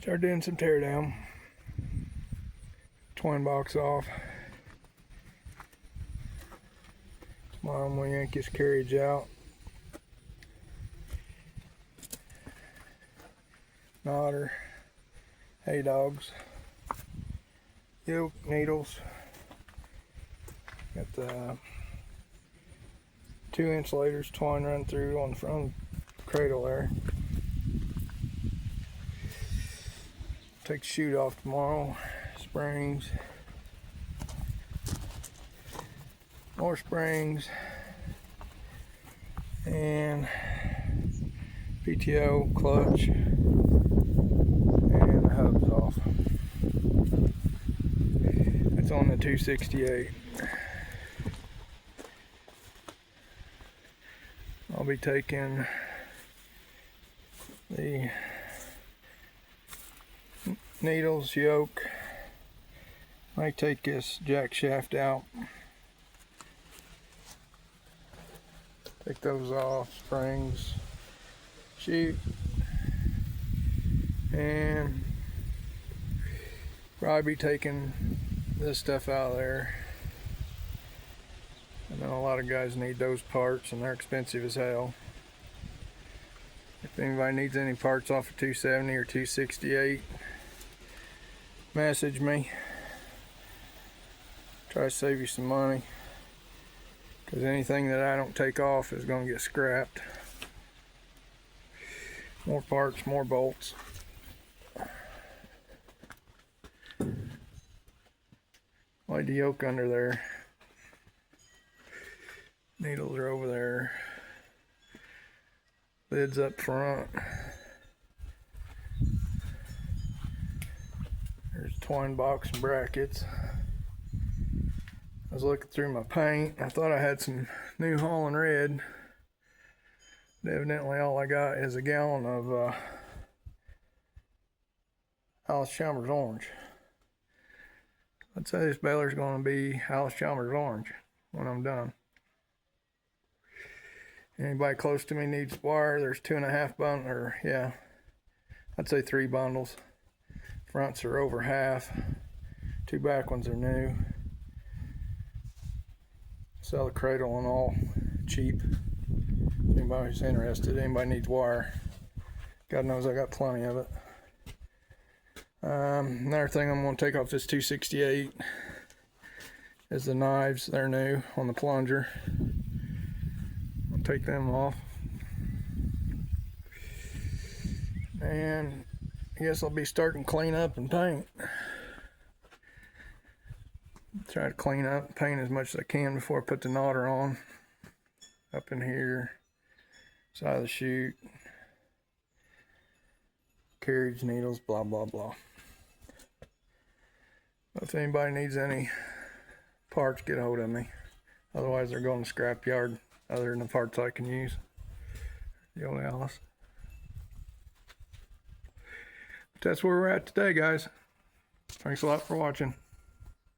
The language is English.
Start doing some tear down. Twine box off. Tomorrow I'm gonna yank his carriage out. Nodder, hay dogs, yoke, needles. Got the 2 insulators, twine run through on the front of the cradle there. Take the chute off tomorrow. Springs, more springs, and PTO clutch, and the hubs off. It's on the 268. I'll be taking the needles, yoke. I take this jack shaft out. Take those off, springs, chute, and probably be taking this stuff out of there. I know a lot of guys need those parts and they're expensive as hell. If anybody needs any parts off of 270 or 268, message me. Try to save you some money, because anything that I don't take off is going to get scrapped. More parts, more bolts. Laid the yoke under there. Needles are over there. Lids up front. There's twine box and brackets. I was looking through my paint. I thought I had some new Holland red. But evidently all I got is a gallon of Alice Chalmers orange. I'd say this baler's going to be Alice Chalmers orange when I'm done. Anybody close to me needs wire. There's 2.5 bundles, or yeah, I'd say 3 bundles. Fronts are over half. 2 back ones are new. Sell the cradle and all cheap. If anybody's interested, anybody needs wire, God knows I got plenty of it. Another thing I'm going to take off this 268 is the knives. They're new on the plunger. I'll take them off. And I guess I'll be starting to clean up and paint. Try to clean up and paint as much as I can before I put the nodder on. Up in here, side of the chute, carriage needles, blah blah blah. If anybody needs any parts, get a hold of me. Otherwise they're going to scrap yard, other than the parts I can use. The old Alice. But that's where we're at today, guys. Thanks a lot for watching.